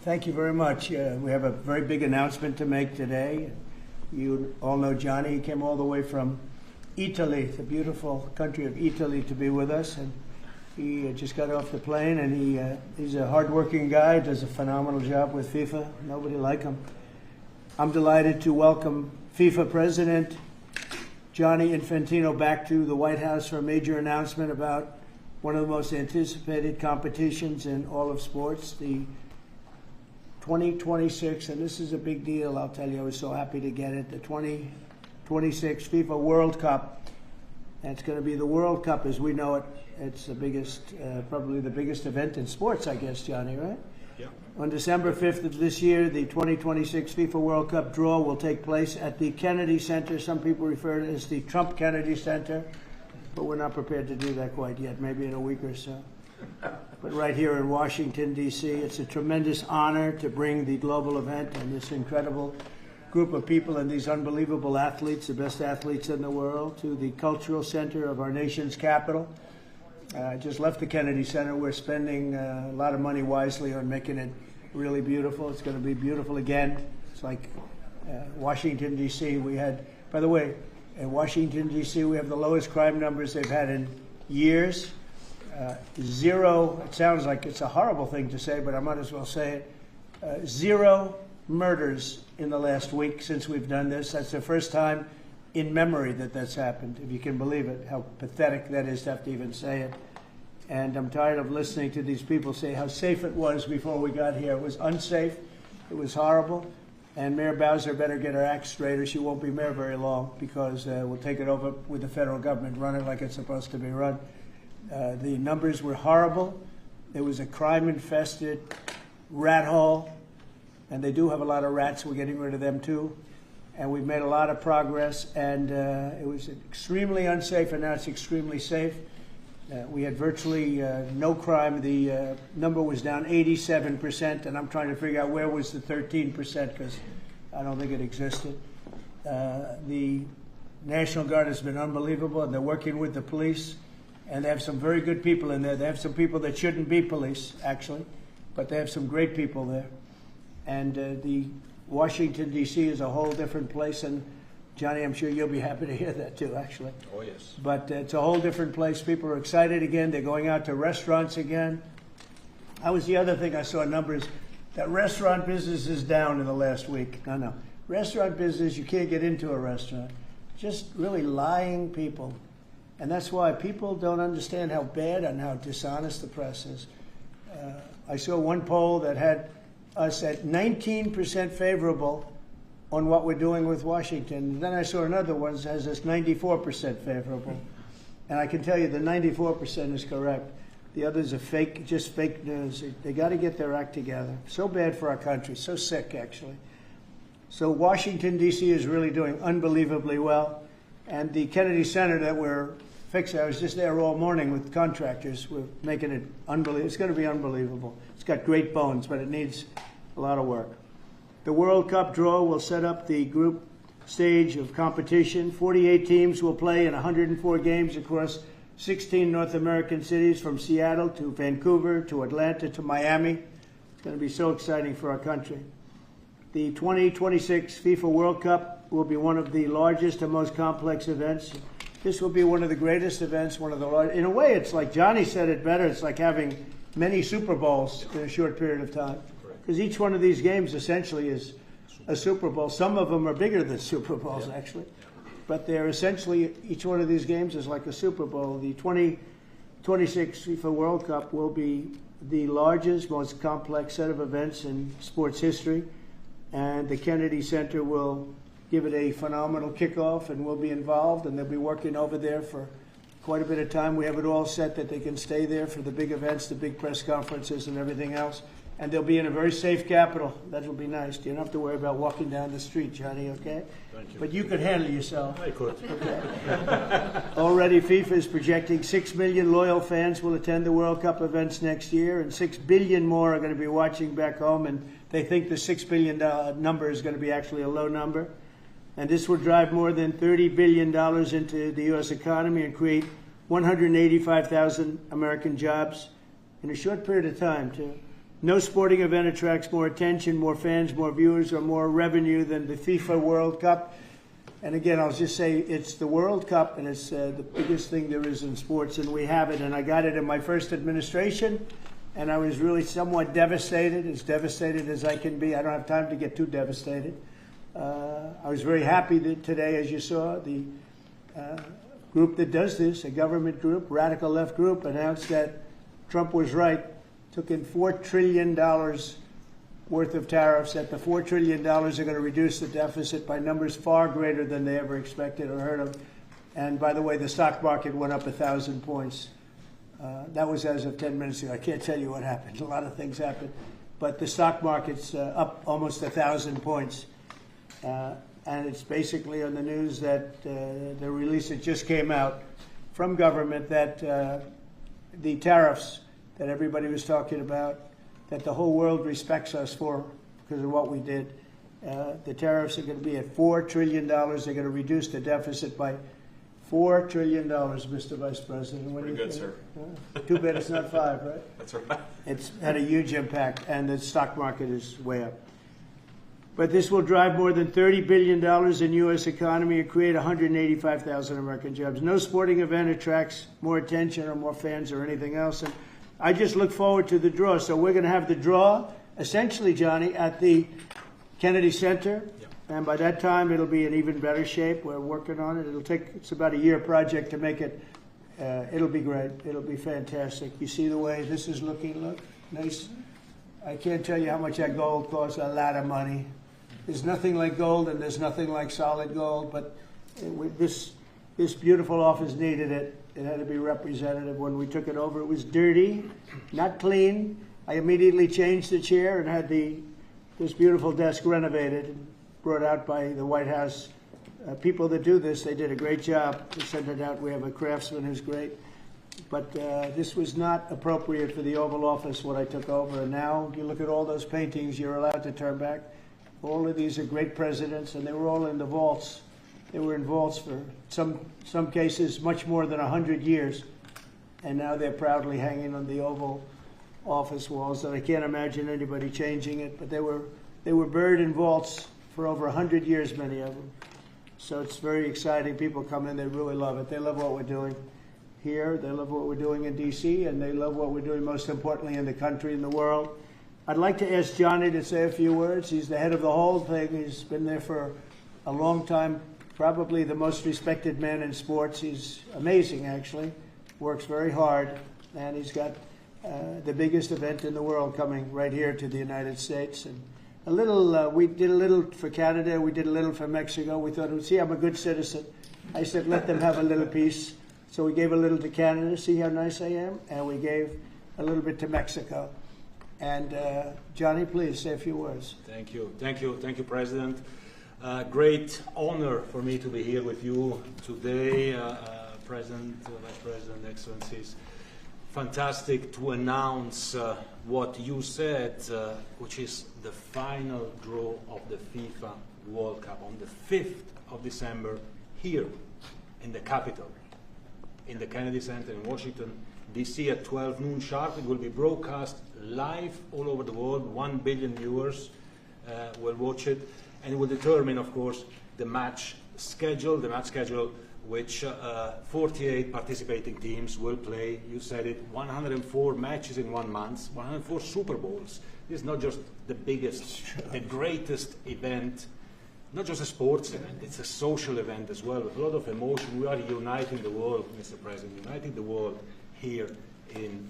Thank you very much. We have a very big announcement to make today. You all know Johnny. He came all the way from Italy, the beautiful country of Italy, to be with us. And he just got off the plane, and he's a hardworking guy, does a phenomenal job with FIFA. Nobody like him. I'm delighted to welcome FIFA President Gianni Infantino back to the White House for a major announcement about one of the most anticipated competitions in all of sports, the 2026, and this is a big deal, I'll tell you, I was so happy to get it, the 2026 FIFA World Cup. And it's going to be the World Cup as we know it. It's the biggest, probably the biggest event in sports, I guess, Johnny, right? Yeah. On December 5th of this year, the 2026 FIFA World Cup draw will take place at the Kennedy Center. Some people refer to it as the Trump Kennedy Center, but we're not prepared to do that quite yet, maybe in a week or so. But right here in Washington, D.C., it's a tremendous honor to bring the global event and this incredible group of people and these unbelievable athletes, the best athletes in the world, to the cultural center of our nation's capital. I just left the Kennedy Center. We're spending a lot of money wisely on making it really beautiful. It's going to be beautiful again. It's like Washington, D.C. We had, by the way, in Washington, D.C., we have the lowest crime numbers they've had in years. Zero, it sounds like it's a horrible thing to say, but I might as well say it. Zero murders in the last week since we've done this. That's the first time in memory that that's happened, if you can believe it, how pathetic that is to have to even say it. And I'm tired of listening to these people say how safe it was before we got here. It was unsafe. It was horrible. And Mayor Bowser better get her act straight or she won't be mayor very long, because we'll take it over with the federal government, run it like it's supposed to be run. The numbers were horrible. There was a crime-infested rat hole, and they do have a lot of rats. We're getting rid of them too. And we've made a lot of progress, and it was extremely unsafe, and now it's extremely safe. We had virtually no crime. The number was down 87%, and I'm trying to figure out where was the 13%, because I don't think it existed. The National Guard has been unbelievable, and they're working with the police. And they have some very good people in there. They have some people that shouldn't be police, actually, but they have some great people there. And the Washington, D.C. is a whole different place. And, Johnny, I'm sure you'll be happy to hear that, too, actually. Oh, yes. But it's a whole different place. People are excited again. They're going out to restaurants again. That was the other thing I saw numbers. That restaurant business is down in the last week. No. Restaurant business, you can't get into a restaurant. Just really lying people. And that's why people don't understand how bad and how dishonest the press is. I saw one poll that had us at 19% favorable on what we're doing with Washington. And then I saw another one that has us 94% favorable. And I can tell you the 94% is correct. The others are fake, just fake news. They got to get their act together. So bad for our country, so sick, actually. So Washington, D.C. is really doing unbelievably well. And the Kennedy Center that we're fixing, I was just there all morning with contractors. We're making it unbelievable. It's going to be unbelievable. It's got great bones, but it needs a lot of work. The World Cup draw will set up the group stage of competition. 48 teams will play in 104 games across 16 North American cities, from Seattle to Vancouver to Atlanta to Miami. It's going to be so exciting for our country. The 2026 FIFA World Cup will be one of the largest and most complex events. This will be one of the greatest events, one of the largest. In a way, it's like Johnny said it better. It's like having many Super Bowls in a short period of time. Because each one of these games essentially is a Super Bowl. Some of them are bigger than Super Bowls, actually. But they're essentially, each one of these games is like a Super Bowl. The 2026 FIFA World Cup will be the largest, most complex set of events in sports history. And the Kennedy Center will give it a phenomenal kickoff, and we'll be involved, and they'll be working over there for quite a bit of time. We have it all set that they can stay there for the big events, the big press conferences and everything else. And they'll be in a very safe capital. That will be nice. You don't have to worry about walking down the street, Johnny, okay? Thank you. But you could handle yourself. I could. Okay. Already, FIFA is projecting 6 million loyal fans will attend the World Cup events next year, and 6 billion more are going to be watching back home, and they think the $6 billion number is going to be actually a low number. And this will drive more than $30 billion into the U.S. economy and create 185,000 American jobs in a short period of time, too. No sporting event attracts more attention, more fans, more viewers, or more revenue than the FIFA World Cup. And again, I'll just say it's the World Cup, and it's the biggest thing there is in sports, and we have it. And I got it in my first administration, and I was really somewhat devastated, as devastated as I can be. I don't have time to get too devastated. I was very happy that today, as you saw, the group that does this, a government group, radical left group, announced that Trump was right, took in $4 trillion worth of tariffs, that the $4 trillion are going to reduce the deficit by numbers far greater than they ever expected or heard of. And by the way, the stock market went up 1,000 points. That was as of 10 minutes ago. I can't tell you what happened. A lot of things happened. But the stock market's up almost 1,000 points. And it's basically on the news that the release that just came out from government that the tariffs that everybody was talking about, that the whole world respects us for because of what we did. The tariffs are going to be at $4 trillion. They're going to reduce the deficit by $4 trillion, Mr. Vice President. Pretty good, sir. Too bad it's not 5, right? That's right. It's had a huge impact, and the stock market is way up. But this will drive more than $30 billion in U.S. economy and create 185,000 American jobs. No sporting event attracts more attention or more fans or anything else. And I just look forward to the draw. So we're going to have the draw, essentially, Johnny, at the Kennedy Center. Yep. And by that time, it'll be in even better shape. We're working on it. It's about a year project to make it. It'll be great. It'll be fantastic. You see the way this is looking? Look, nice. I can't tell you how much that gold costs. A lot of money. There's nothing like gold, and there's nothing like solid gold. But this beautiful office needed it. It had to be representative. When we took it over, it was dirty, not clean. I immediately changed the chair and had this beautiful desk renovated and brought out by the White House. People that do this, they did a great job. They sent it out. We have a craftsman who's great. But this was not appropriate for the Oval Office when I took over. And now you look at all those paintings you're allowed to turn back. All of these are great presidents, and they were all in the vaults. They were in vaults for some cases much more than 100 years, and now they're proudly hanging on the Oval Office walls. And I can't imagine anybody changing it. But they were buried in vaults for over 100 years, many of them. So it's very exciting. People come in, they really love it. They love what we're doing here. They love what we're doing in D.C., and they love what we're doing, most importantly, in the country and the world. I'd like to ask Johnny to say a few words. He's the head of the whole thing. He's been there for a long time, probably the most respected man in sports. He's amazing, actually. Works very hard, and he's got the biggest event in the world coming right here to the United States. And a little, we did a little for Canada. We did a little for Mexico. We thought, see, I'm a good citizen. I said, let them have a little piece. So we gave a little to Canada. See how nice I am? And we gave a little bit to Mexico. And Johnny, please say a few words. Thank you. Thank you. Thank you, President. Great honor for me to be here with you today, President, Vice President, Excellencies. Fantastic to announce what you said, which is the final draw of the FIFA World Cup on the 5th of December here in the capital, in the Kennedy Center in Washington, D.C. at 12 noon sharp. It will be broadcast live all over the world. 1 billion viewers will watch it. And it will determine, of course, the match schedule, which 48 participating teams will play. You said it, 104 matches in 1 month, 104 Super Bowls. This is not just the biggest, the greatest event, not just a sports event, it's a social event as well, with a lot of emotion. We are uniting the world, Mr. President, uniting the world here in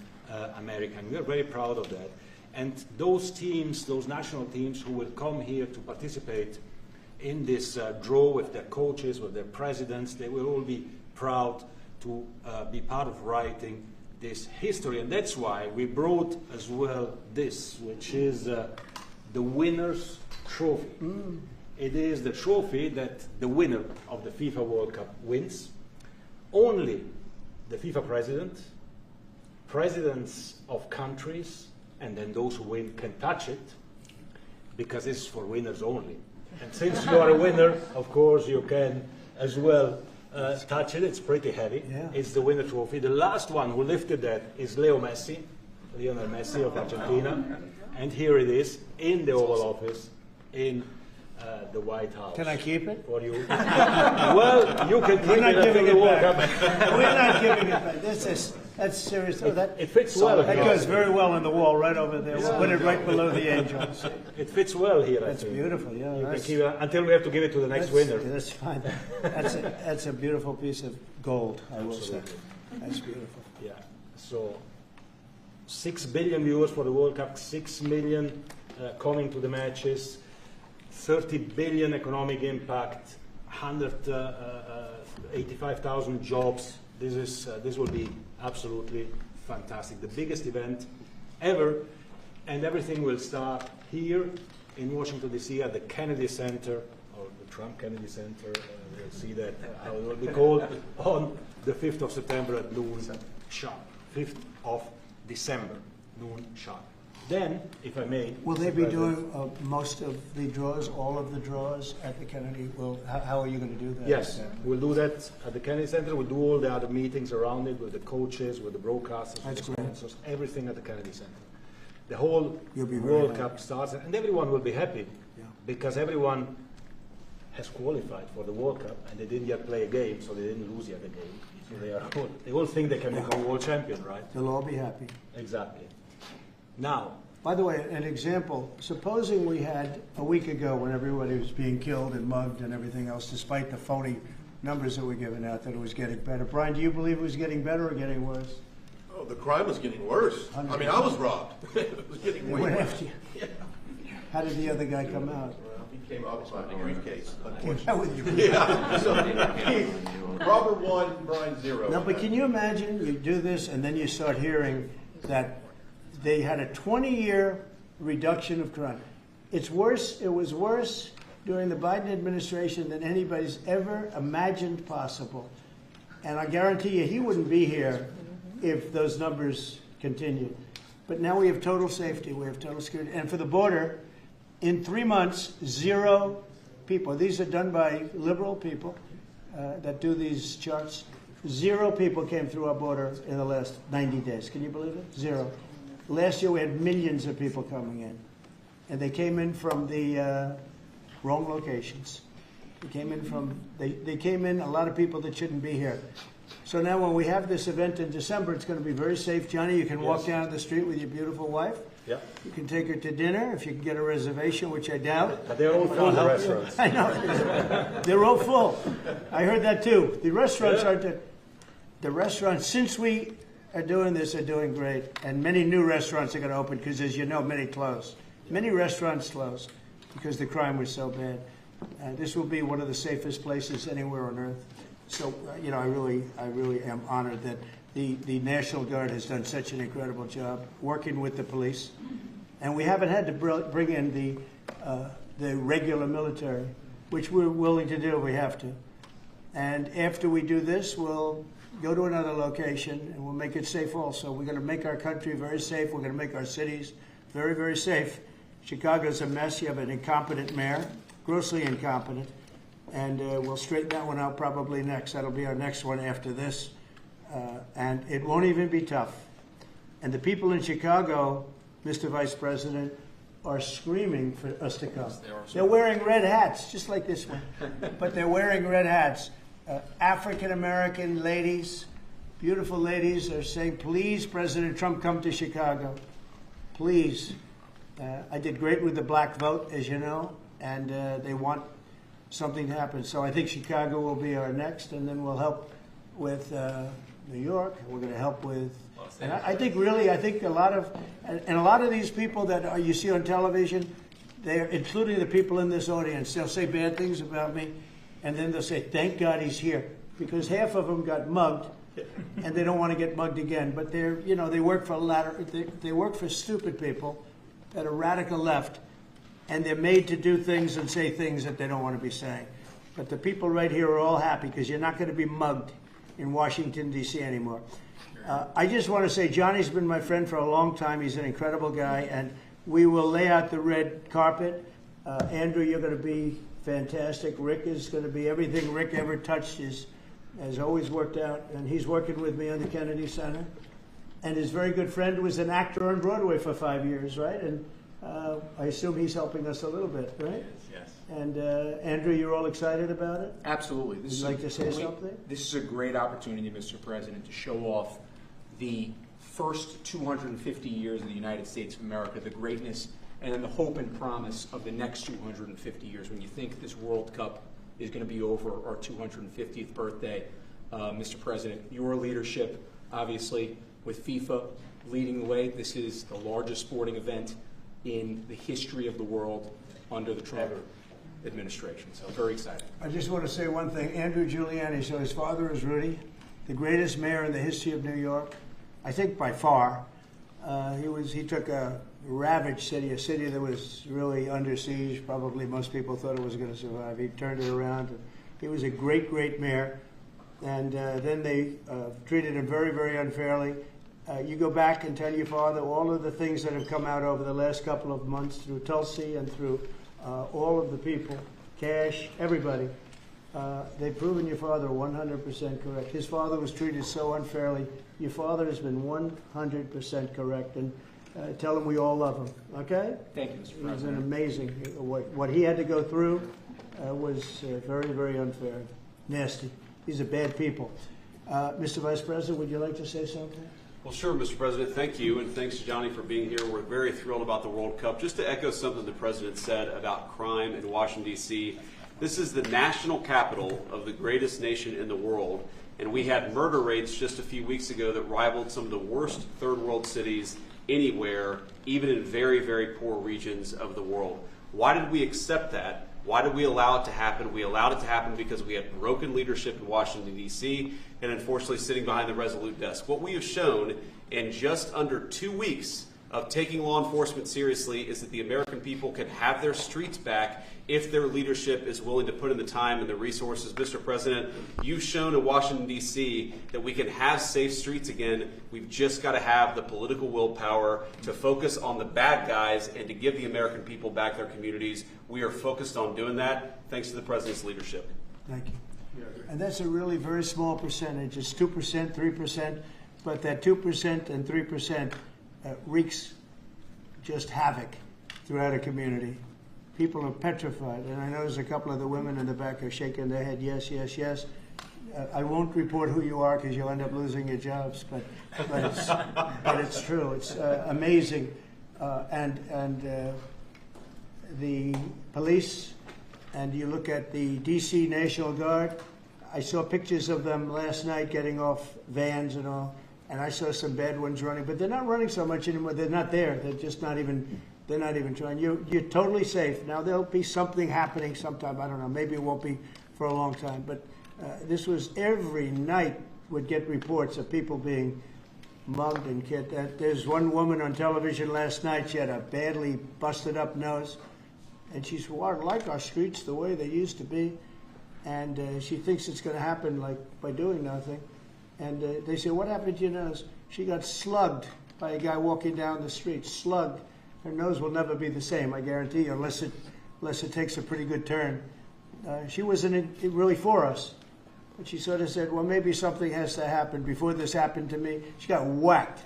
America, and we are very proud of that. And those teams, those national teams who will come here to participate in this draw with their coaches, with their presidents, they will all be proud to be part of writing this history. And that's why we brought as well this, which is the winner's trophy. It is the trophy that the winner of the FIFA World Cup wins. Only the FIFA president, presidents of countries, and then those who win can touch it, because this is for winners only. And since you are a winner, of course, you can as well touch it. It's pretty heavy. Yeah. It's the winner trophy. The last one who lifted that is Leo Messi, Lionel Messi of Argentina, and here it is in the Oval Office in the White House. Can I keep it? For you? Well, you can keep We're not it giving until the it World back. Cup. We're not giving it back. That's serious. Oh, It fits well. that goes very well on the wall right over there. We'll put it right below the angels. It fits well here. That's I think. beautiful. Yeah, You can that's, keep it until we have to give it to the next winner. That's fine. That's a beautiful piece of gold, I will say. Absolutely. That's beautiful. Yeah. So 6 billion viewers for the World Cup, 6 million coming to the matches, 30 billion economic impact, 185,000 jobs. This will be absolutely fantastic. The biggest event ever, and everything will start here in Washington, D.C. at the Kennedy Center, or the Trump Kennedy Center. We'll see that, how it will be called, on the 5th of September at noon sharp. 5th of December, noon sharp. Then, if I may... Will they Mr. be President, doing most of the draws, all of the draws at the Kennedy? How are you going to do that? Yes, we'll do that at the Kennedy Center. We'll do all the other meetings around it with the coaches, with the broadcasters, with That's the great. sponsors, everything at the Kennedy Center. The whole You'll be very World happy. Cup starts, and everyone will be happy Yeah. because everyone has qualified for the World Cup, and they didn't yet play a game, so they didn't lose yet a game. So they all think they can become world champion, right? They'll all be happy. Exactly. Now, By the way, an example, supposing we had a week ago when everybody was being killed and mugged and everything else, despite the phony numbers that were given out, that it was getting better. Brian, do you believe it was getting better or getting worse? Oh, the crime was getting worse. I mean, I was robbed. It was getting They way went worse. after you. How did the other guy come out? Well, he came up with a briefcase. Came out with you. Yeah. So, Robert 1, Brian 0. No, but can you imagine you do this and then you start hearing that they had a 20-year reduction of crime. It's worse. It was worse during the Biden administration than anybody's ever imagined possible. And I guarantee you he wouldn't be here if those numbers continued. But now we have total safety. We have total security. And for the border, in 3 months, 0 people. These are done by liberal people that do these charts. 0 people came through our border in the last 90 days. Can you believe it? 0. Last year we had millions of people coming in. And they came in from the wrong locations. They came in a lot of people that shouldn't be here. So now when we have this event in December, it's going to be very safe. Johnny, you can walk down the street with your beautiful wife. yeah, You can take her to dinner if you can get a reservation, which I doubt. but they're all full restaurants. I know. They're all full. I heard that too. The restaurants Yeah. aren't. The restaurants, since we are doing this, are doing great. And many new restaurants are going to open because, as you know, many closed. Many restaurants closed because the crime was so bad. This will be one of the safest places anywhere on earth. So, you know, I really am honored that the National Guard has done such an incredible job working with the police. And we haven't had to bring in the regular military, which we're willing to do. We have to. And after we do this, we'll go to another location and we'll make it safe also. We're going to make our country very safe. We're going to make our cities very, very safe. Chicago's a mess. You have an incompetent mayor, grossly incompetent. And we'll straighten that one out probably next. That'll be our next one after this. And it won't even be tough. And the people in Chicago, Mr. Vice President, are screaming for us to come. They're wearing red hats, just like this one. But they're wearing red hats. African-American ladies, beautiful ladies, are saying, please, President Trump, come to Chicago. Please. I did great with the black vote, as you know, and they want something to happen. So I think Chicago will be our next, and then we'll help with New York. We're going to help with, and I think a lot of these people that you see on television, they're including the people in this audience. They'll say bad things about me, and then they'll say, "Thank God he's here," because half of them got mugged, and they don't want to get mugged again. But they work for they work for stupid people that are radical left. And they're made to do things and say things that they don't want to be saying. But the people right here are all happy because you're not going to be mugged in Washington, D.C. anymore. I just want to say Johnny's been my friend for a long time. He's an incredible guy. And we will lay out the red carpet. Andrew, you're going to be fantastic. Rick is going to be everything Rick ever touched has always worked out. And he's working with me on the Kennedy Center. And his very good friend was an actor on Broadway for 5 years, right? And I assume he's helping us a little bit, right? Yes. And Andrew, you're all excited about it? Absolutely. Would you like to say something? This is a great opportunity, Mr. President, to show off the first 250 years of the United States of America, the greatness and then the hope and promise of the next 250 years. When you think this World Cup is going to be over our 250th birthday, Mr. President, your leadership, obviously, with FIFA leading the way, this is the largest sporting event in the history of the world under the Trump administration. So very excited. I just want to say one thing. Andrew Giuliani, so his father is Rudy, the greatest mayor in the history of New York, I think by far. He took a ravaged city, a city that was really under siege. Probably most people thought it was going to survive. He turned it around. He was a great, great mayor. And then they treated him very, very unfairly. You go back and tell your father all of the things that have come out over the last couple of months through Tulsi and through all of the people, Cash, everybody. They've proven your father 100% correct. His father was treated so unfairly. Your father has been 100% correct. And tell him we all love him, okay? Thank you, Mr. President. It was an amazing. What he had to go through was very, very unfair. Nasty. These are bad people. Mr. Vice President, would you like to say something? Well, sure, Mr. President. Thank you, and thanks to Johnny for being here. We're very thrilled about the World Cup. Just to echo something the President said about crime in Washington, D.C., this is the national capital of the greatest nation in the world, and we had murder rates just a few weeks ago that rivaled some of the worst third world cities anywhere, even in very, very poor regions of the world. Why did we accept that? Why did we allow it to happen? We allowed it to happen because we had broken leadership in Washington, D.C., and unfortunately sitting behind the Resolute desk. What we have shown in just under 2 weeks of taking law enforcement seriously is that the American people can have their streets back if their leadership is willing to put in the time and the resources. Mr. President, you've shown in Washington, D.C. that we can have safe streets again. We've just got to have the political willpower to focus on the bad guys and to give the American people back their communities. We are focused on doing that thanks to the President's leadership. Thank you. And that's a really very small percentage. It's 2%, 3%, but that 2% and 3% wreaks just havoc throughout a community. People are petrified, and I notice a couple of the women in the back are shaking their head, yes, yes, yes. I won't report who you are because you'll end up losing your jobs, but it's true. It's amazing, and the police, and you look at the D.C. National Guard. I saw pictures of them last night getting off vans and all, and I saw some bad ones running, but they're not running so much anymore. They're not there. They're just not even. They're not even trying. You're totally safe. Now there'll be something happening sometime. I don't know. Maybe it won't be for a long time. But this was every night would get reports of people being mugged and killed. There's one woman on television last night. She had a badly busted up nose, and she said, "Well, I like our streets the way they used to be." And she thinks it's going to happen like by doing nothing. And they say, "What happened to your nose?" She got slugged by a guy walking down the street. Slugged. Her nose will never be the same, I guarantee you, unless it takes a pretty good turn. She wasn't really for us. But she sort of said, well, maybe something has to happen. Before this happened to me, she got whacked.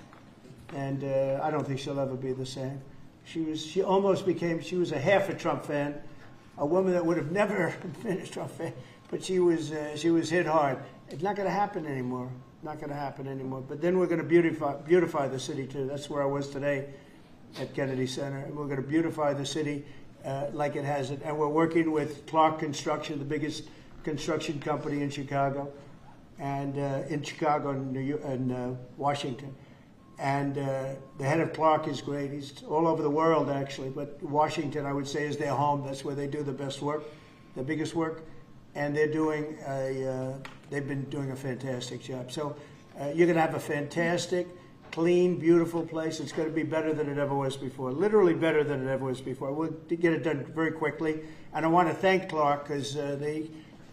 And I don't think she'll ever be the same. She almost became, she was a half a Trump fan, a woman that would have never been a Trump fan, but she was hit hard. It's not going to happen anymore. Not going to happen anymore. But then we're going to beautify the city, too. That's where I was today at Kennedy Center. And we're going to beautify the city like it has it. And we're working with Clark Construction, the biggest construction company in Chicago, and in Washington. And the head of Clark is great. He's all over the world, actually. But Washington, I would say, is their home. That's where they do the best work, the biggest work. And they've been doing a fantastic job. So you're going to have a fantastic, clean, beautiful place. It's going to be better than it ever was before, literally better than it ever was before. We'll get it done very quickly. And I want to thank Clark because they're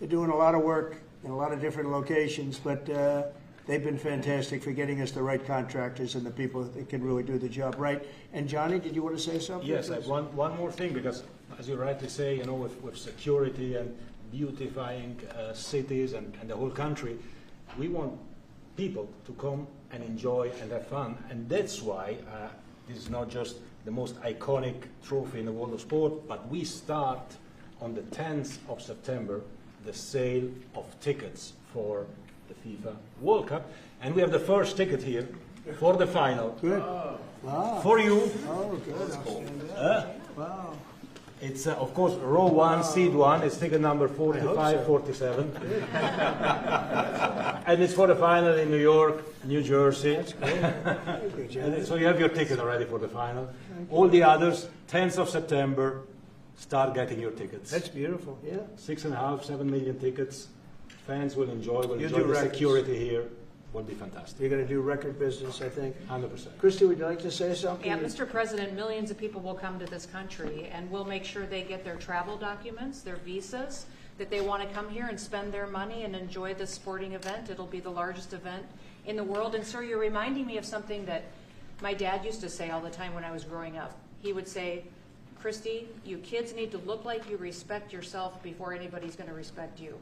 doing a lot of work in a lot of different locations, but they've been fantastic for getting us the right contractors and the people that can really do the job right. And Johnny, did you want to say something? Yes, one more thing, because as you rightly say, with security and beautifying cities and the whole country, we want people to come and enjoy and have fun. And that's why this is not just the most iconic trophy in the world of sport, but we start on the 10th of September the sale of tickets for the FIFA World Cup. And we have the first ticket here for the final. Good. Wow. For you. Oh, good. Wow. It's, of course, row 1, seat 1. It's ticket number I 4547. And it's for the final in New York, New Jersey. That's great. Thank you, Johnny. So you have your ticket already for the final. All the others, 10th of September, start getting your tickets. That's beautiful. Yeah. 6.5, 7 million tickets. Fans will enjoy You the do records. security here. Will be fantastic. You're going to do record business, I think. 100%. Christy, would you like to say something? Yeah, Mr. President, millions of people will come to this country, and we'll make sure they get their travel documents, their visas, that they want to come here and spend their money and enjoy this sporting event. It'll be the largest event in the world. And sir, you're reminding me of something that my dad used to say all the time when I was growing up. He would say, Christy, you kids need to look like you respect yourself before anybody's going to respect you.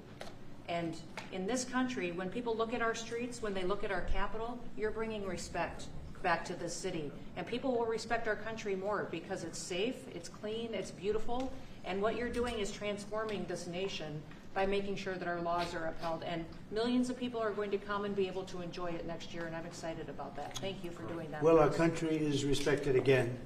And in this country, when people look at our streets, when they look at our capital, you're bringing respect back to this city. And people will respect our country more because it's safe, it's clean, it's beautiful. And what you're doing is transforming this nation by making sure that our laws are upheld. And millions of people are going to come and be able to enjoy it next year, and I'm excited about that. Thank you for doing that. Well, our country is respected again.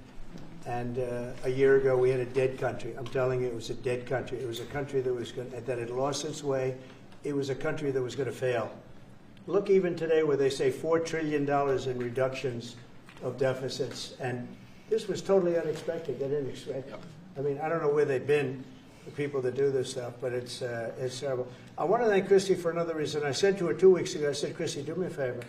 And a year ago, we had a dead country. I'm telling you, it was a dead country. It was a country that had lost its way. It was a country that was going to fail. Look, even today, where they say $4 trillion in reductions of deficits, and this was totally unexpected. They didn't expect it. I mean, I don't know where they've been, the people that do this stuff, but it's terrible. I want to thank Christy for another reason. I said to her 2 weeks ago, I said, Christy, do me a favor.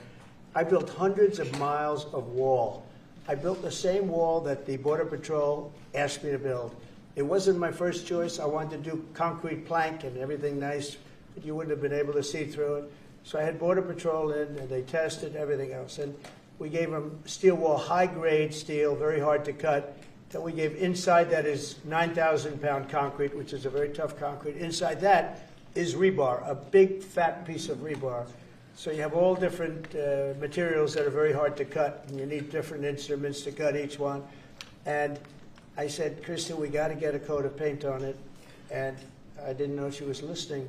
I built hundreds of miles of wall. I built the same wall that the Border Patrol asked me to build. It wasn't my first choice. I wanted to do concrete plank and everything nice, but you wouldn't have been able to see through it. So I had Border Patrol in, and they tested everything else. And we gave them steel wall, high-grade steel, very hard to cut. Then we gave inside that is 9,000-pound concrete, which is a very tough concrete. Inside that is rebar, a big, fat piece of rebar. So you have all different materials that are very hard to cut, and you need different instruments to cut each one. And I said, Kristen, we got to get a coat of paint on it. And I didn't know she was listening,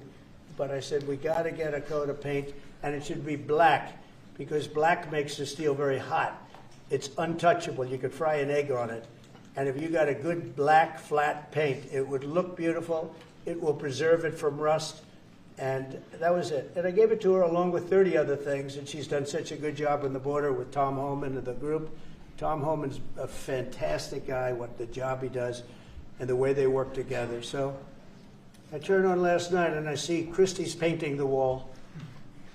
but I said, we got to get a coat of paint, and it should be black, because black makes the steel very hot. It's untouchable. You could fry an egg on it. And if you got a good black, flat paint, it would look beautiful. It will preserve it from rust. And that was it. And I gave it to her along with 30 other things, and she's done such a good job on the border with Tom Homan and the group. Tom Homan's a fantastic guy, what the job he does, and the way they work together. So I turned on last night, and I see Christie's painting the wall.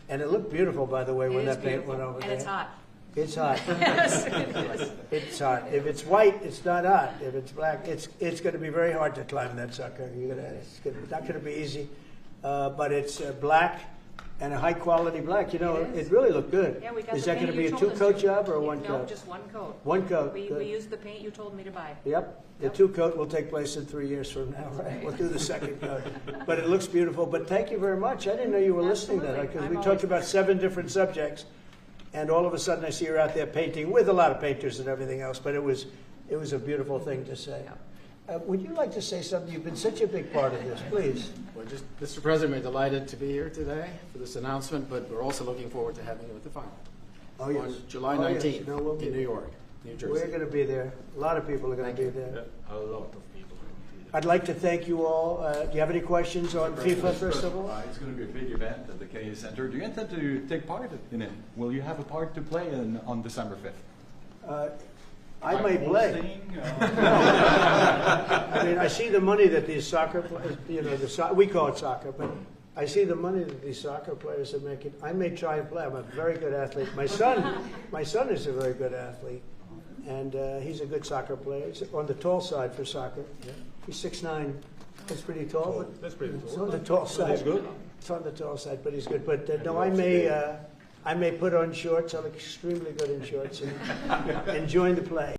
And it looked beautiful, by the way, when that paint went over there. And it's hot. It's hot. Yes, it is. It's hot. If it's white, it's not hot. If it's black, it's going to be very hard to climb that sucker. It's not going to be easy. But it's black and a high-quality black. You know, it really looked good. Yeah, we got Is the that going paint to be you a told us two-coat to. job or a one No, coat? just one coat. One coat. We Good. used the paint you told me to buy. Yep. The Yep. two-coat will take place in 3 years from now, right? We'll do the second coat. But it looks beautiful. But thank you very much. I didn't know you were listening to that, Absolutely. because we I'm talked always- about 7 different subjects, and all of a sudden I see her out there painting with a lot of painters and everything else. But it was a beautiful thing to say. Would you like to say something? You've been such a big part of this. Please. Well, just, Mr. President, we're delighted to be here today for this announcement, but we're also looking forward to having you at the final. Oh, yes. On July Oh, yes. 19th No, we'll be in New there. York, New Jersey. We're going to be there. A lot of people are going to be Thank there. A lot of people. I'd like to thank you all. Do you have any questions on FIFA, first of all? It's going to be a big event at the Kennedy Center. Do you intend to take part in it? Will you have a part to play on December 5th? I may play. I mean, I see the money that these soccer players, we call it soccer, but I see the money that these soccer players are making. I may try and play. I'm a very good athlete. My son is a very good athlete, and he's a good soccer player. He's on the tall side for soccer. He's 6'9". That's pretty tall. That's pretty It's cool. on the tall side. He's good. It's on the tall side, but he's good. But no, I may put on shorts. I'm extremely good in shorts and join the play.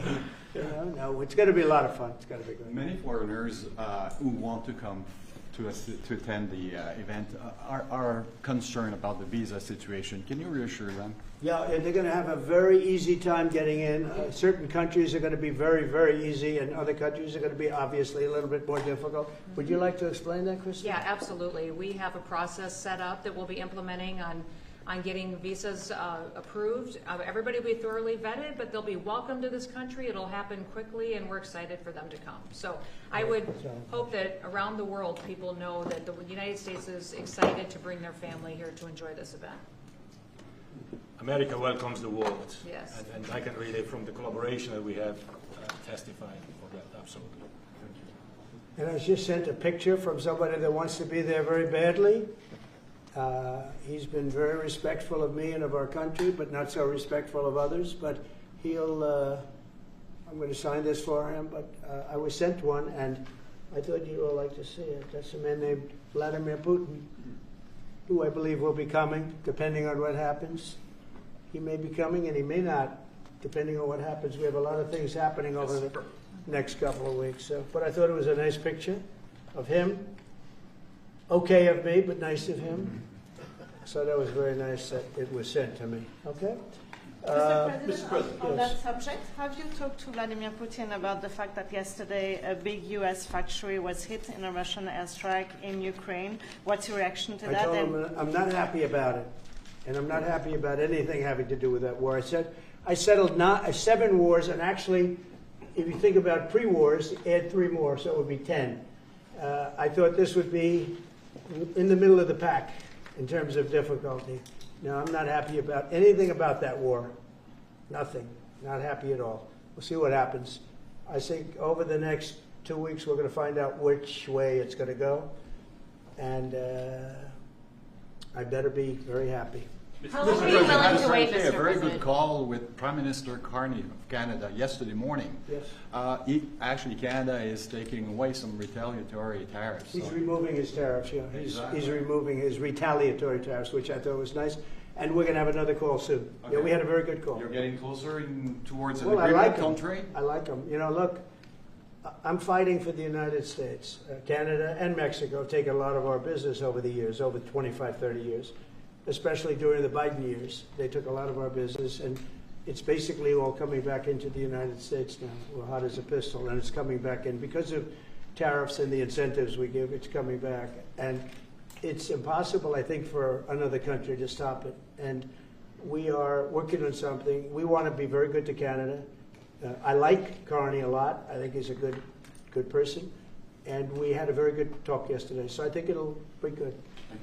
No, it's going to be a lot of fun. It's going to be good. Many foreigners who want to come to attend the event are concerned about the visa situation. Can you reassure them? Yeah, and they're going to have a very easy time getting in. Certain countries are going to be very, very easy, and other countries are going to be obviously a little bit more difficult. Would you like to explain that, Kristen? Yeah, absolutely. We have a process set up that we'll be implementing on getting visas approved. Everybody will be thoroughly vetted, but they'll be welcome to this country. It'll happen quickly, and we're excited for them to come. So I would hope that around the world people know that the United States is excited to bring their family here to enjoy this event. America welcomes the world. Yes. And I can relate from the collaboration that we have testified for that, absolutely. And I was just sent a picture from somebody that wants to be there very badly. He's been very respectful of me and of our country, but not so respectful of others. But I'm going to sign this for him, but I was sent one, and I thought you'd all like to see it. That's a man named Vladimir Putin, who I believe will be coming, depending on what happens. He may be coming, and he may not, depending on what happens. We have a lot of things happening over the next couple of weeks. So, but I thought it was a nice picture of him. Okay of me, but nice of him. So that was very nice that it was sent to me. Okay? Mr. President. On that subject, have you talked to Vladimir Putin about the fact that yesterday a big U.S. factory was hit in a Russian airstrike in Ukraine? What's your reaction to I that? told him I'm not happy about it. And I'm not happy about anything having to do with that war. I settled 7 wars, and actually, if you think about pre-wars, add 3 more, so it would be 10. I thought this would be in the middle of the pack in terms of difficulty. No, I'm not happy about anything about that war. Nothing. Not happy at all. We'll see what happens. I think over the next 2 weeks we're going to find out which way it's going to go. And I better be very happy. How long are you willing to wait, A Mr. very good President? call with Prime Minister Carney of Canada yesterday morning. Yes. Actually, Canada is taking away some retaliatory tariffs. He's so- removing his tariffs, yeah. Exactly. He's removing his retaliatory tariffs, which I thought was nice. And we're going to have another call soon. Okay. Yeah, we had a very good call. You're getting closer towards an Well, I agreement like him. country. I like him. You know, look, I'm fighting for the United States. Canada and Mexico have taken a lot of our business over the years, over 25, 30 years, especially during the Biden years. They took a lot of our business, and it's basically all coming back into the United States now. We're hot as a pistol, and it's coming back in. Because of tariffs and the incentives we give, it's coming back. And it's impossible, I think, for another country to stop it. And we are working on something. We want to be very good to Canada. I like Carney a lot. I think he's a good person. And we had a very good talk yesterday. So I think it'll be good.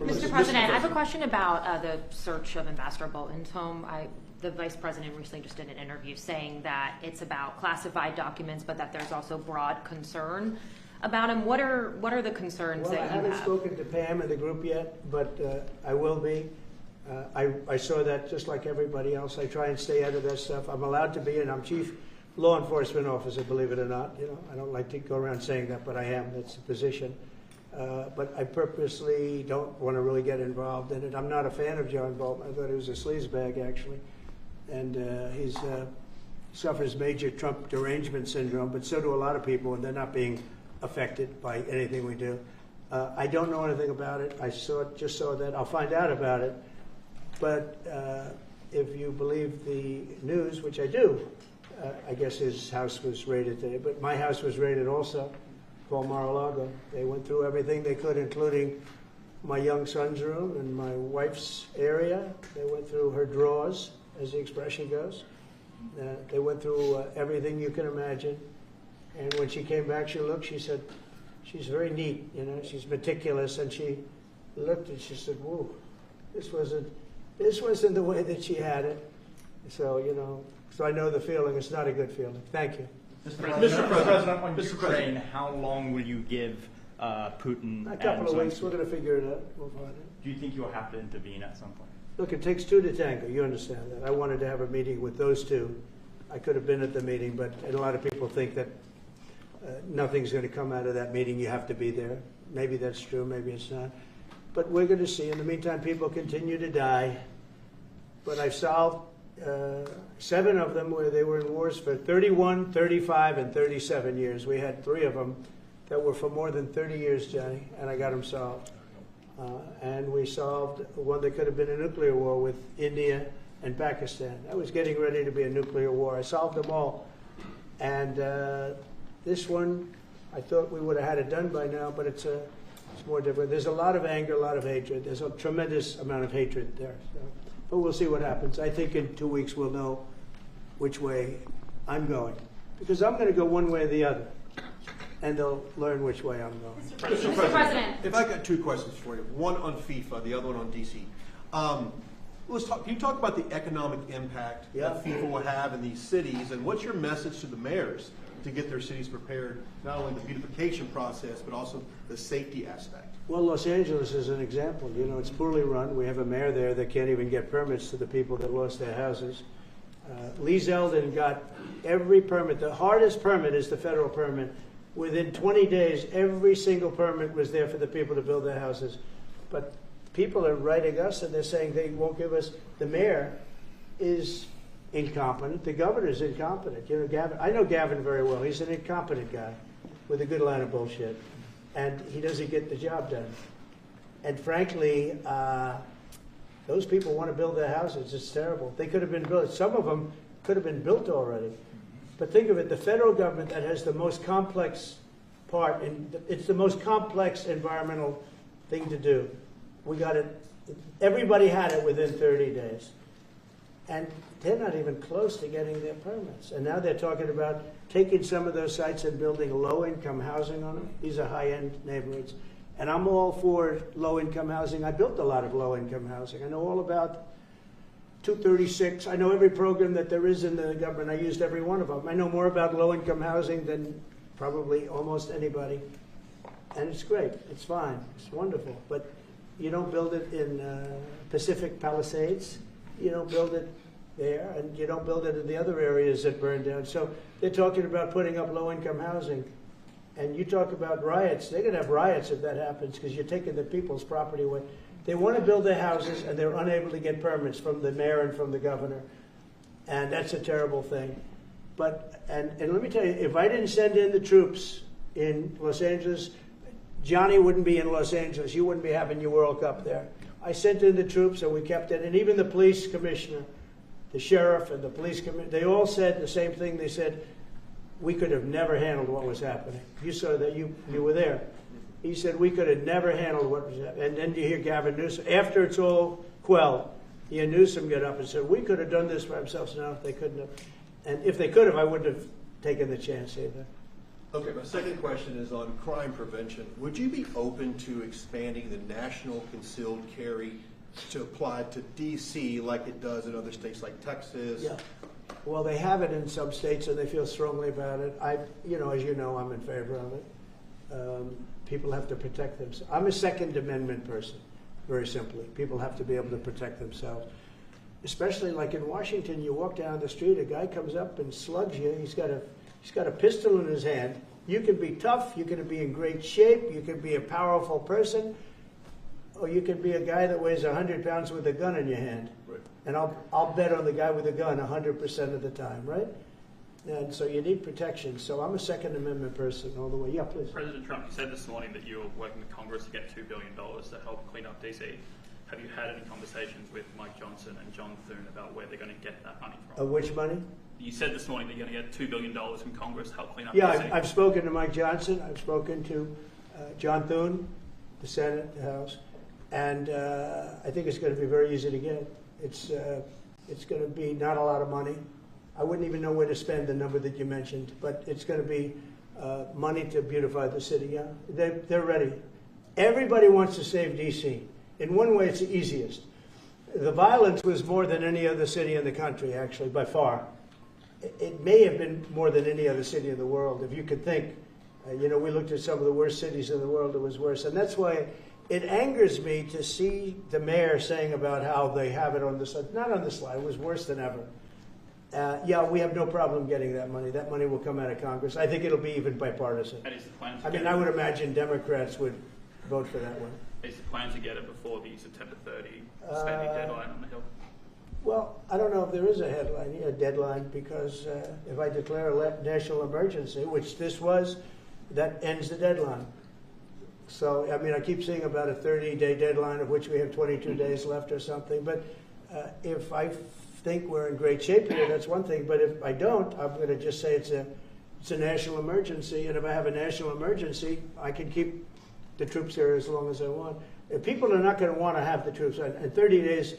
Mr. President, I have a question about the search of Ambassador Bolton's home. The Vice President recently just did an interview saying that it's about classified documents, but that there's also broad concern about him. What are the concerns Well, that I you haven't have? spoken to Pam and the group yet, but I will be. I saw that just like everybody else. I try and stay out of that stuff. I'm allowed to be, and I'm chief law enforcement officer, believe it or not. You know, I don't like to go around saying that, but I am. That's the position. But I purposely don't want to really get involved in it. I'm not a fan of John Bolton. I thought he was a sleazebag, actually. And he suffers major Trump derangement syndrome, but so do a lot of people, and they're not being affected by anything we do. I don't know anything about it. I just saw that. I'll find out about it. But if you believe the news, which I do, I guess his house was raided today. But my house was raided also, Paul Mar-a-Lago. They went through everything they could, including my young son's room and my wife's area. They went through her drawers, as the expression goes. They went through everything you can imagine. And when she came back, she said, she's very neat, you know, she's meticulous. And she looked and she said, whoa, this wasn't the way that she had it. So, you know, so I know the feeling. It's not a good feeling. Thank you. Mr. President, on Ukraine, how long will you give Putin? A couple of and weeks. We're going to figure it out. We'll find it. Do you think you'll have to intervene at some point? Look, it takes 2 to tango. You understand that. I wanted to have a meeting with those 2. I could have been at the meeting, but a lot of people think that nothing's going to come out of that meeting. You have to be there. Maybe that's true. Maybe it's not. But we're going to see. In the meantime, people continue to die. But I've solved 7 of them where they were in wars for 31, 35, and 37 years. We had 3 of them that were for more than 30 years, Johnny, and I got them solved. And we solved one that could have been a nuclear war with India and Pakistan. That was getting ready to be a nuclear war. I solved them all. And this one, I thought we would have had it done by now, but it's more different. There's a lot of anger, a lot of hatred. There's a tremendous amount of hatred there. So, but we'll see what happens. I think in 2 weeks we'll know which way I'm going. Because I'm going to go one way or the other. And they'll learn which way I'm going. Mr. President. If I got two questions for you, one on FIFA, the other one on DC. Can you talk about the economic impact that FIFA will have in these cities, and what's your message to the mayors to get their cities prepared, not only the beautification process, but also the safety aspect? Well, Los Angeles is an example. You know, it's poorly run. We have a mayor there that can't even get permits to the people that lost their houses. Lee Zeldin got every permit. The hardest permit is the federal permit. Within 20 days, every single permit was there for the people to build their houses. But people are writing us and they're saying they won't give us. The mayor is incompetent. The governor is incompetent. You know, Gavin. I know Gavin very well. He's an incompetent guy with a good line of bullshit, and he doesn't get the job done. And frankly, those people want to build their houses. It's terrible. They could have been built. Some of them could have been built already. But think of it, the federal government that has the most complex part, it's the most complex environmental thing to do. We got it, everybody had it within 30 days. And they're not even close to getting their permits. And now they're talking about taking some of those sites and building low-income housing on them. These are high-end neighborhoods. And I'm all for low-income housing. I built a lot of low-income housing. I know all about 236. I know every program that there is in the government. I used every one of them. I know more about low-income housing than probably almost anybody. And it's great. It's fine. It's wonderful. But you don't build it in Pacific Palisades. You don't build it there. And you don't build it in the other areas that burn down. So they're talking about putting up low-income housing. And you talk about riots. They're going to have riots if that happens because you're taking the people's property away. They want to build their houses, and they're unable to get permits from the mayor and from the governor. And that's a terrible thing. But, and let me tell you, if I didn't send in the troops in Los Angeles, Johnny wouldn't be in Los Angeles. You wouldn't be having your World Cup there. I sent in the troops, and we kept it. And even the police commissioner, the sheriff and the police commissioner, they all said the same thing. They said, we could have never handled what was happening. You saw that, you were there. He said, we could have never handled what was happening. And then you hear Gavin Newsom. After it's all quelled, you hear Newsom get up and said, we could have done this by ourselves. No, they couldn't have. And if they could have, I wouldn't have taken the chance either. Okay, my second question is on crime prevention. Would you be open to expanding the national concealed carry to apply to D.C. like it does in other states like Texas? Yeah. Well, they have it in some states, and they feel strongly about it. As you know, I'm in favor of it. People have to protect themselves. I'm a Second Amendment person, very simply. People have to be able to protect themselves. Especially like in Washington, you walk down the street, a guy comes up and slugs you. He's got a pistol in his hand. You can be tough, you can be in great shape, you can be a powerful person, or you can be a guy that weighs 100 pounds with a gun in your hand. Right. And I'll bet on the guy with a gun 100% of the time, right? And so you need protection. So I'm a Second Amendment person all the way. Yeah, please. President Trump, you said this morning that you were working with Congress to get $2 billion to help clean up DC. Have you had any conversations with Mike Johnson and John Thune about where they're going to get that money from? Which money? You said this morning that you're going to get $2 billion from Congress to help clean up Yeah, DC. I've spoken to Mike Johnson. I've spoken to John Thune, the Senate, the House. And I think it's going to be very easy to get. It's going to be not a lot of money. I wouldn't even know where to spend the number that you mentioned, but it's going to be money to beautify the city. Yeah, they're ready. Everybody wants to save D.C. In one way, it's the easiest. The violence was more than any other city in the country, actually, by far. It may have been more than any other city in the world, if you could think. We looked at some of the worst cities in the world. It was worse, and that's why it angers me to see the mayor saying about how they have it on the slide. Not on the slide. It was worse than ever. We have no problem getting that money. That money will come out of Congress. I think it'll be even bipartisan. And is the plan to I mean, I would imagine Democrats would vote for that one. Is the plan to get it before the September 30 spending deadline on the Hill? Well, I don't know if there is a deadline, because if I declare a national emergency, which this was, that ends the deadline. So, I mean, I keep seeing about a 30-day deadline, of which we have 22 days left or something. But if I think we're in great shape here, that's one thing. But if I don't, I'm going to just say it's a national emergency. And if I have a national emergency, I can keep the troops here as long as I want. If people are not going to want to have the troops. In 30 days,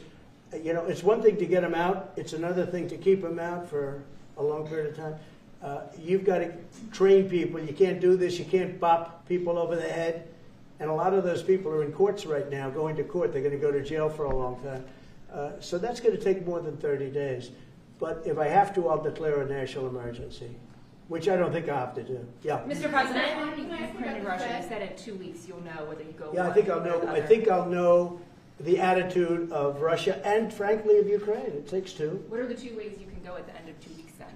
you know, it's one thing to get them out. It's another thing to keep them out for a long period of time. You've got to train people. You can't do this. You can't bop people over the head. And a lot of those people are in courts right now, going to court. They're going to go to jail for a long time. So that's going to take more than 30 days. But if I have to, I'll declare a national emergency, which I don't think I have to do. Yeah. Mr. President, Ukraine and Russia, you said in 2 weeks you'll know whether you go. Yeah, I think I'll know. I think I'll know the attitude of Russia and, frankly, of Ukraine. It takes two. What are the 2 ways you can go at the end of 2 weeks then?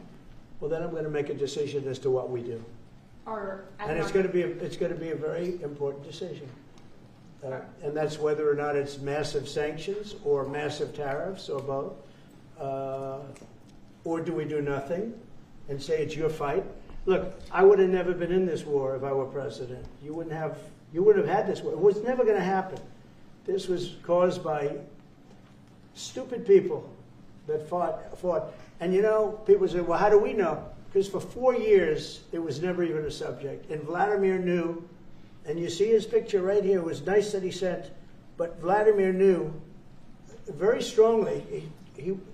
Well, then I'm going to make a decision as to what we do. And it's going to be a very important decision. And that's whether or not it's massive sanctions or massive tariffs or both. Or do we do nothing and say it's your fight? Look, I would have never been in this war if I were president. You wouldn't have had this war. It was never going to happen. This was caused by stupid people that fought. And you know, people say, well, how do we know? Because for 4 years, it was never even a subject. And Vladimir knew, and you see his picture right here. It was nice that he sent, but Vladimir knew very strongly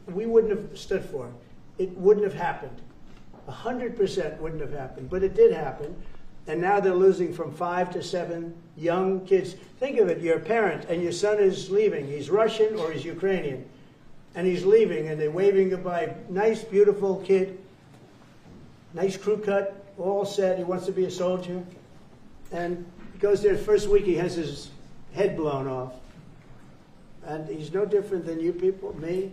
we wouldn't have stood for him. It wouldn't have happened. 100% wouldn't have happened, but it did happen. And now they're losing from 5 to 7 young kids. Think of it, you're a parent and your son is leaving. He's Russian or he's Ukrainian. And he's leaving and they're waving goodbye. Nice, beautiful kid. Nice crew cut, all set. He wants to be a soldier. And he goes there the first week, he has his head blown off. And he's no different than you people, me.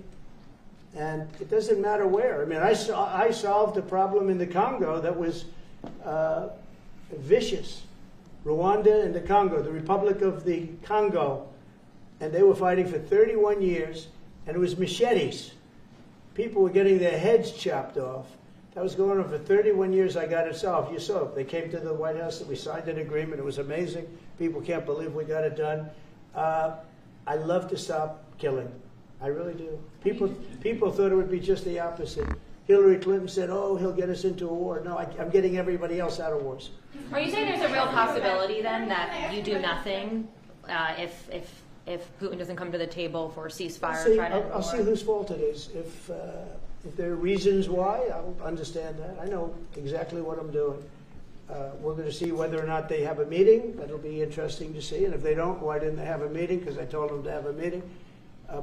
And it doesn't matter where. I mean, I solved a problem in the Congo that was vicious. Rwanda and the Congo, the Republic of the Congo. And they were fighting for 31 years, and it was machetes. People were getting their heads chopped off. That was going on for 31 years. I got it solved. You saw it. They came to the White House and we signed an agreement. It was amazing. People can't believe we got it done. I love to stop killing. I really do. People thought it would be just the opposite. Hillary Clinton said, oh, he'll get us into a war. No, I'm getting everybody else out of wars. Are you saying there's a real possibility then that you do nothing if Putin doesn't come to the table for a ceasefire? I'll see whose fault it is. If there are reasons why, I'll understand that. I know exactly what I'm doing. We're going to see whether or not they have a meeting. That'll be interesting to see. And if they don't, why didn't they have a meeting? Because I told them to have a meeting.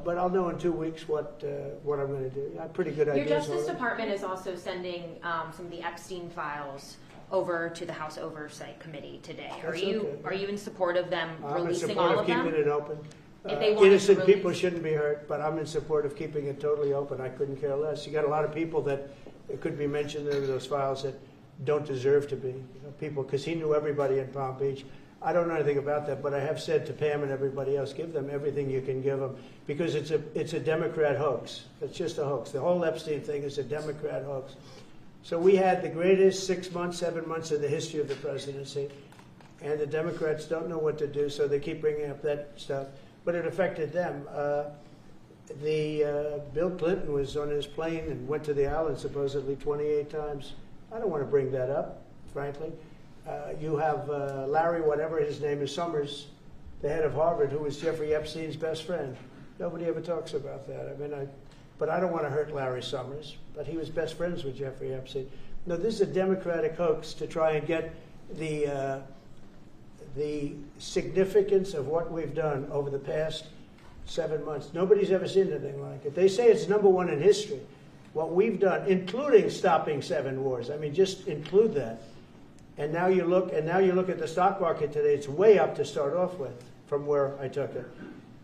But I'll know in 2 weeks what I'm going to do. I have pretty good ideas. Your Justice Department is also sending some of the Epstein files over to the House Oversight Committee today. Are you in support of them releasing all of them? I'm in support of keeping it open. If they want innocent people shouldn't be hurt, but I'm in support of keeping it totally open. I couldn't care less. You got a lot of people that could be mentioned in those files that don't deserve to be. You know, people, because he knew everybody in Palm Beach. I don't know anything about that, but I have said to Pam and everybody else, give them everything you can give them, because it's a Democrat hoax. It's just a hoax. The whole Epstein thing is a Democrat hoax. So we had the greatest 6 months, 7 months in the history of the presidency, and the Democrats don't know what to do, so they keep bringing up that stuff. But it affected them. Bill Clinton was on his plane and went to the island supposedly 28 times. I don't want to bring that up, frankly. You have Larry, whatever his name is, Summers, the head of Harvard, who was Jeffrey Epstein's best friend. Nobody ever talks about that. I mean, but I don't want to hurt Larry Summers, but he was best friends with Jeffrey Epstein. No, this is a Democratic hoax to try and get the significance of what we've done over the past 7 months. Nobody's ever seen anything like it. They say it's #1 in history. What we've done, including stopping 7 wars. I mean, just include that. And now you look at the stock market today. It's way up to start off with from where I took it.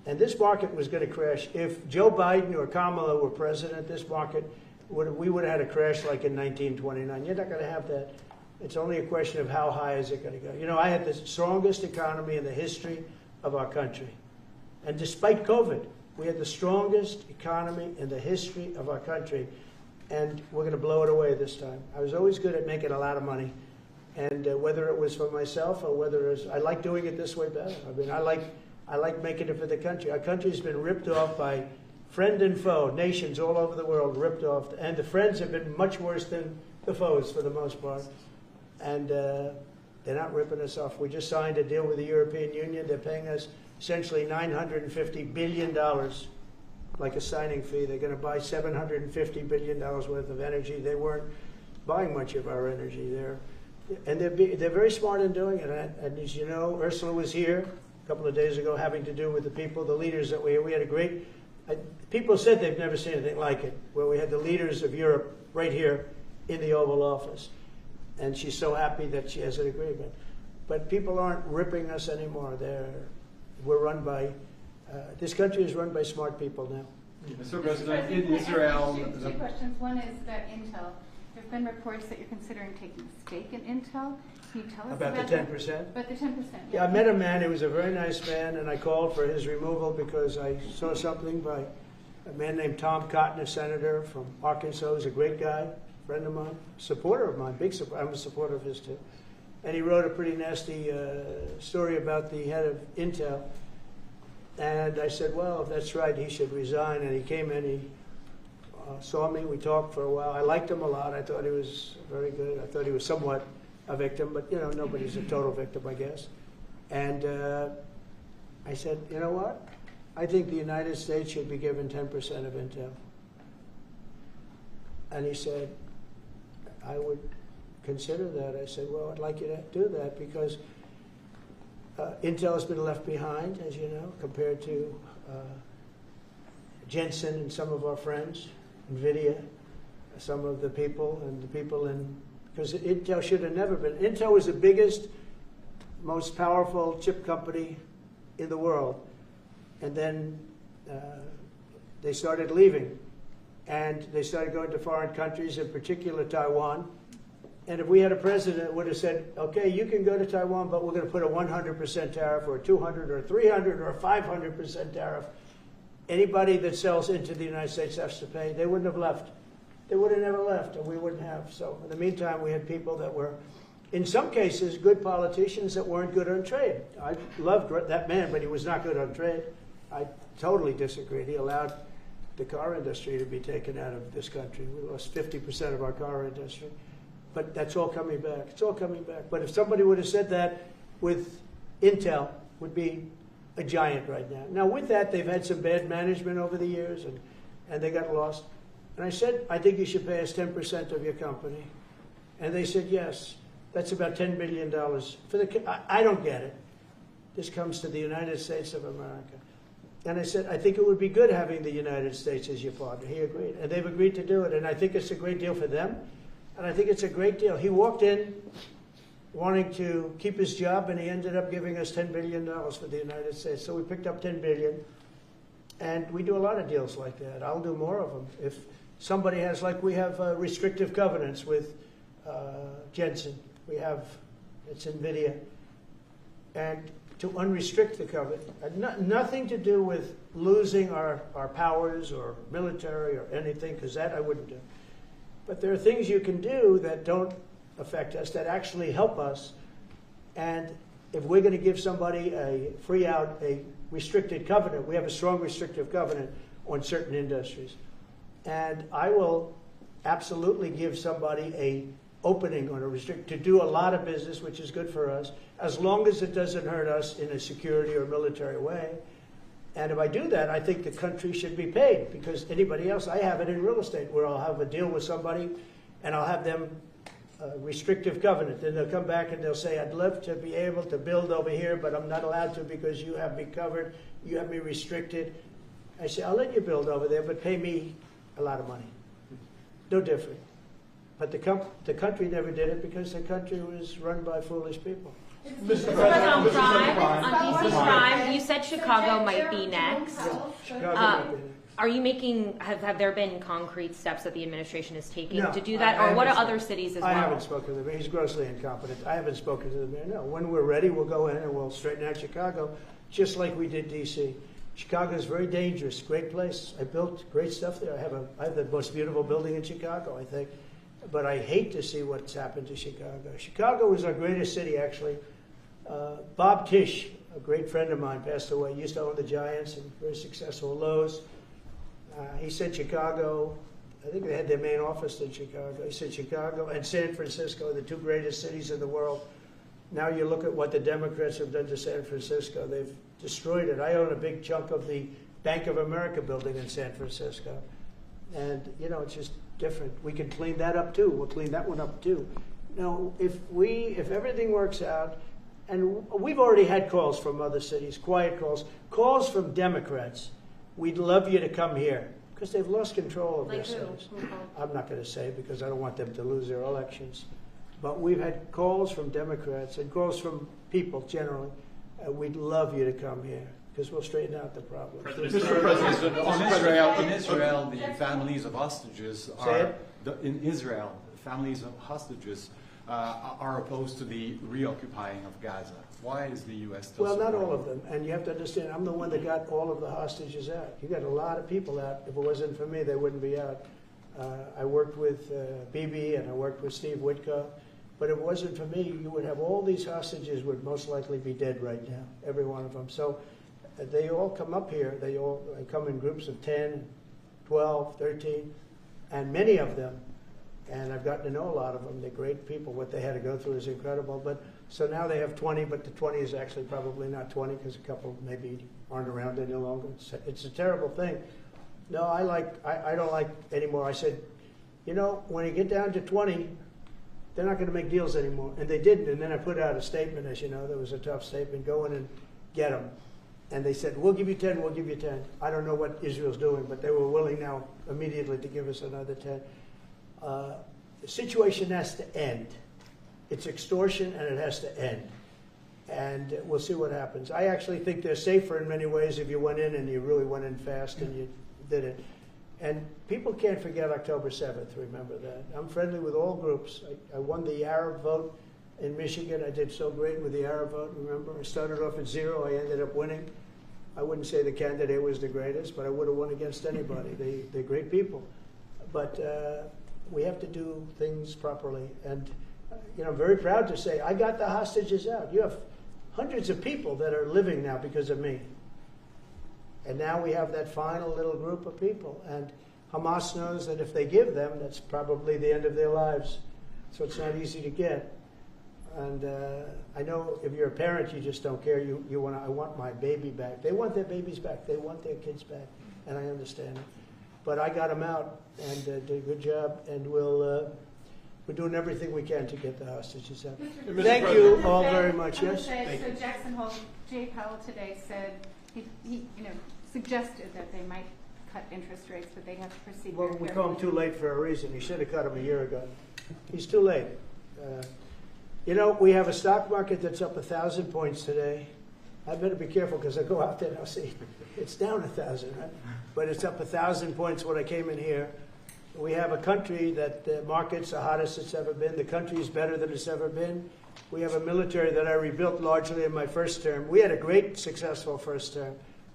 And this market was going to crash. If Joe Biden or Kamala were president, this market we would have had a crash like in 1929. You're not going to have that. It's only a question of how high is it going to go. You know, I had the strongest economy in the history of our country. And despite COVID, we had the strongest economy in the history of our country. And we're going to blow it away this time. I was always good at making a lot of money. And whether it was for myself or whether it was, I like doing it this way better. I mean, I like making it for the country. Our country's been ripped off by friend and foe, nations all over the world ripped off. And the friends have been much worse than the foes for the most part. And they're not ripping us off. We just signed a deal with the European Union. They're paying us essentially $950 billion, like a signing fee. They're going to buy $750 billion worth of energy. They weren't buying much of our energy there. And they're very smart in doing it. And as you know, Ursula was here a couple of days ago having to do with the people, the leaders that we had a great, people said they've never seen anything like it, where we had the leaders of Europe right here in the Oval Office. And she's so happy that she has an agreement. But people aren't ripping us anymore. We're run by, this country is run by smart people now. Mr. President, in Israel... Two questions. One is that Intel. There have been reports that you're considering taking a stake in Intel. Can you tell us About the 10%? About the 10%. Yeah, I met a man. He was a very nice man, and I called for his removal because I saw something by a man named Tom Cotton, a senator from Arkansas. He's a great guy, friend of mine, supporter of mine, big supporter. I'm a supporter of his too. And he wrote a pretty nasty story about the head of Intel. And I said, well, if that's right, he should resign. And he came in, he saw me, we talked for a while. I liked him a lot. I thought he was very good. I thought he was somewhat a victim, but you know, nobody's a total victim, I guess. And I said, you know what? I think the United States should be given 10% of Intel. And he said, I would consider that. I said, well, I'd like you to do that because Intel has been left behind, as you know, compared to Jensen and some of our friends, NVIDIA, some of the people, and the people in, because Intel should have never been. Intel was the biggest, most powerful chip company in the world. And then they started leaving. And they started going to foreign countries, in particular Taiwan. And if we had a president that would have said, okay, you can go to Taiwan, but we're going to put a 100% tariff or a 200 or 300 or a 500% tariff, anybody that sells into the United States has to pay. They wouldn't have left. They would have never left, and we wouldn't have. So in the meantime, we had people that were, in some cases, good politicians that weren't good on trade. I loved that man, but he was not good on trade. I totally disagreed. He allowed the car industry to be taken out of this country. We lost 50% of our car industry. But that's all coming back. It's all coming back. But if somebody would have said that with Intel, would be a giant right now. Now, with that, they've had some bad management over the years, and they got lost. And I said, I think you should pay us 10% of your company. And they said, yes. That's about $10 billion. I don't get it. This comes to the United States of America. And I said, I think it would be good having the United States as your partner. He agreed. And they've agreed to do it. And I think it's a great deal for them. And I think it's a great deal. He walked in wanting to keep his job, and he ended up giving us $10 billion for the United States. So we picked up $10 billion. And we do a lot of deals like that. I'll do more of them. If somebody has, like we have restrictive covenants with Jensen. We have, it's NVIDIA. And to unrestrict the covenant, nothing to do with losing our powers or military or anything, because that I wouldn't do. But there are things you can do that don't affect us, that actually help us. And if we're going to give somebody a free out, a restricted covenant, we have a strong restrictive covenant on certain industries. And I will absolutely give somebody a opening on a to do a lot of business, which is good for us, as long as it doesn't hurt us in a security or military way. And if I do that, I think the country should be paid, because anybody else, I have it in real estate where I'll have a deal with somebody and I'll have them restrictive covenant. Then they'll come back and they'll say, I'd love to be able to build over here, but I'm not allowed to because you have me covered, you have me restricted. I say, I'll let you build over there, but pay me a lot of money. No different. But the country never did it because the country was run by foolish people. Mr. President, on DC crime, you said Chicago might be next. Chicago might be next. Are you making, have there been concrete steps that the administration is taking to do that? Or what are other cities as well? I haven't spoken to the mayor. He's grossly incompetent. I haven't spoken to the mayor. No. When we're ready, we'll go in and we'll straighten out Chicago, just like we did D.C. Chicago is very dangerous, great place. I built great stuff there. I have the most beautiful building in Chicago, I think. But I hate to see what's happened to Chicago. Chicago was our greatest city, actually. Bob Tisch, a great friend of mine, passed away. He used to own the Giants and very successful Lowe's. He said Chicago. I think they had their main office in Chicago. He said Chicago and San Francisco, the two greatest cities in the world. Now you look at what the Democrats have done to San Francisco. They've destroyed it. I own a big chunk of the Bank of America building in San Francisco. And, you know, it's just different. We can clean that up too. We'll clean that one up too. Now, if everything works out, and we've already had calls from other cities, quiet calls from Democrats. We'd love you to come here because they've lost control of their cities. I'm not going to say because I don't want them to lose their elections. But we've had calls from Democrats and calls from people generally. We'd love you to come here because we'll straighten out the problem. Mr. President, in Israel, the families of hostages are are opposed to the reoccupying of Gaza. Why is the U.S. still Well, not supporting all of them. And you have to understand, I'm the one that got all of the hostages out. You got a lot of people out. If it wasn't for me, they wouldn't be out. I worked with Bibi and I worked with Steve Witkoff. But if it wasn't for me, you would have all these hostages would most likely be dead right now, every one of them. So they all come up here. They come in groups of 10, 12, 13, and many of them, and I've gotten to know a lot of them. They're great people. What they had to go through is incredible. But so now they have 20, but the 20 is actually probably not 20 because a couple maybe aren't around any longer. It's a terrible thing. No, I don't like anymore. I said, you know, when you get down to 20, they're not going to make deals anymore. And they didn't. And then I put out a statement, as you know, there was a tough statement, go in and get them. And they said, we'll give you 10, we'll give you 10. I don't know what Israel's doing, but they were willing now immediately to give us another 10. The situation has to end. It's extortion and it has to end. And we'll see what happens. I actually think they're safer in many ways if you went in and you really went in fast and you did it. And people can't forget October 7th, remember that. I'm friendly with all groups. I won the Arab vote in Michigan. I did so great with the Arab vote, remember? I started off at 0, I ended up winning. I wouldn't say the candidate was the greatest, but I would have won against anybody. They're great people. But we have to do things properly. And you know, I'm very proud to say I got the hostages out. You have hundreds of people that are living now because of me. And now we have that final little group of people. And Hamas knows that if they give them, that's probably the end of their lives. So it's not easy to get. And I know if you're a parent, you just don't care. You want, I want my baby back. They want their babies back. They want their kids back. And I understand it. But I got them out and did a good job. And we're doing everything we can to get the hostages out. Thank you all very much. Yes? So Jackson Hole, Jay Powell today said he suggested that they might cut interest rates, but they have to proceed. Well, we call him too late for a reason. He should have cut him a year ago. He's too late. You know, we have a stock market that's up 1,000 points today. I better be careful because I go out there and I'll see it's down 1,000, right? But it's up 1,000 points when I came in here. We have a country that the market's the hottest it's ever been. The country is better than it's ever been. We have a military that I rebuilt largely in my first term. We had a great, successful first term,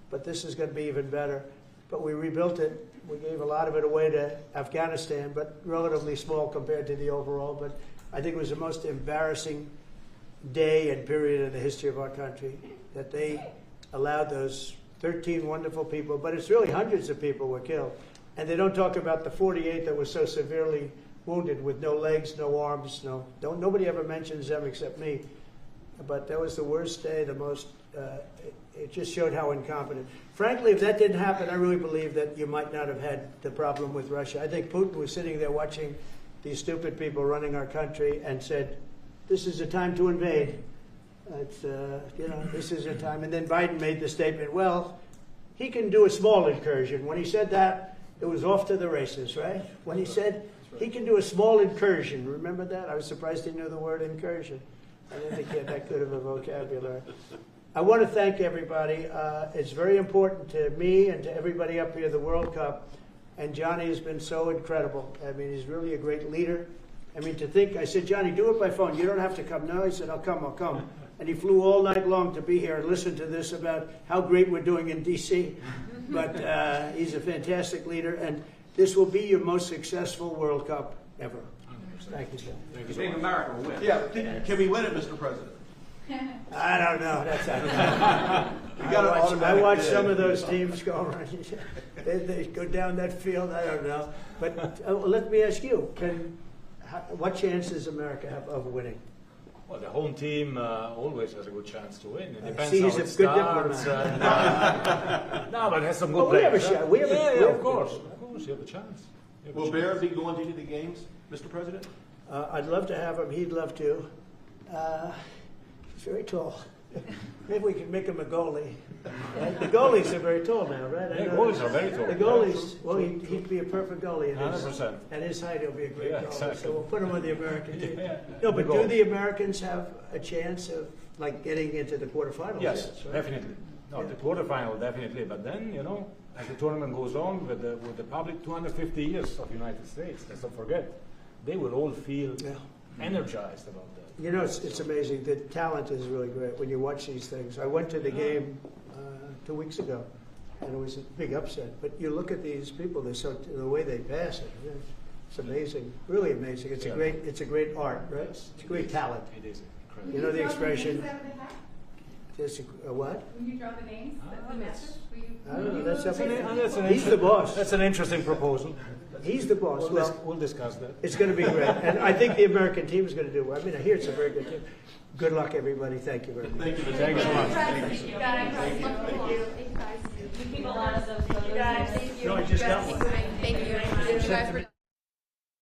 but this is going to be even better. But we rebuilt it. We gave a lot of it away to Afghanistan, but relatively small compared to the overall. But I think it was the most embarrassing day and period in the history of our country that they allowed those 13 wonderful people, but it's really hundreds of people were killed. And they don't talk about the 48 that were so severely wounded with no legs, no arms, nobody ever mentions them except me. But that was the worst day, the most, it just showed how incompetent. Frankly, if that didn't happen, I really believe that you might not have had the problem with Russia. I think Putin was sitting there watching these stupid people running our country and said, this is a time to invade. It's, you know, this is a time. And then Biden made the statement, well, he can do a small incursion. When he said that, it was off to the races, right? When he said he can do a small incursion, remember that? I was surprised he knew the word incursion. I didn't think he had that good of a vocabulary. I want to thank everybody. It's very important to me and to everybody up here, the World Cup. And Johnny has been so incredible. I mean, he's really a great leader. I mean, to think, I said, Johnny, do it by phone. You don't have to come. No, he said, I'll come. And he flew all night long to be here and listen to this about how great we're doing in D.C. But he's a fantastic leader, and this will be your most successful World Cup ever. Thank you, John. Thank you. America will win. Yeah, can we win it, Mr. President? I don't know. That's I got an watch automatic some of bid. those teams go around. They go down that field. I don't know. But let me ask you: what chance does America have of winning? Well, the home team always has a good chance to win. It depends See, how he's it a good starts. No, but it has some good Well, we players. have a shot. We have a- yeah, we yeah, have- of course, you have a chance. You have a Will chance. Barrett be going to any of the games, Mr. President? I'd love to have him. He'd love to. He's very tall. Maybe we could make him a goalie. Right? The goalies are very tall now, right? I Yeah, know goalies are very tall. The goalies, well, he'd be a perfect goalie. 100%. At his height, he'll be a great Yeah, goalie. exactly. So we'll put him on the American team. Yeah. No, but The do goal. the Americans have a chance of like getting into the quarterfinals? Yes, right? definitely. No, Yeah. the quarterfinal definitely. But then, as the tournament goes on with the public, 250 years of United States. Let's not forget, they will all feel Yeah. energized about that. It's amazing. The talent is really great when you watch these things. I went to the game 2 weeks ago, and it was a big upset. But you look at these people; the way they pass it. It's amazing, really amazing. It's a great art, right? It's a great talent. It is incredible. You know the expression. Just what? When you draw the names, the message, will you? I don't know. That's up to That's an He's the boss. That's an interesting proposal. He's the boss. Well, We'll discuss that. it's going to be great, and I think the American team is going to do well. I mean, I hear it's a very good team. Good luck, everybody. Thank you very much. Thank you, Mr. Thanks so President. much. Thank you guys. Thank you. We keep a lot of those photos. No, I just got one. Thank you. You guys were.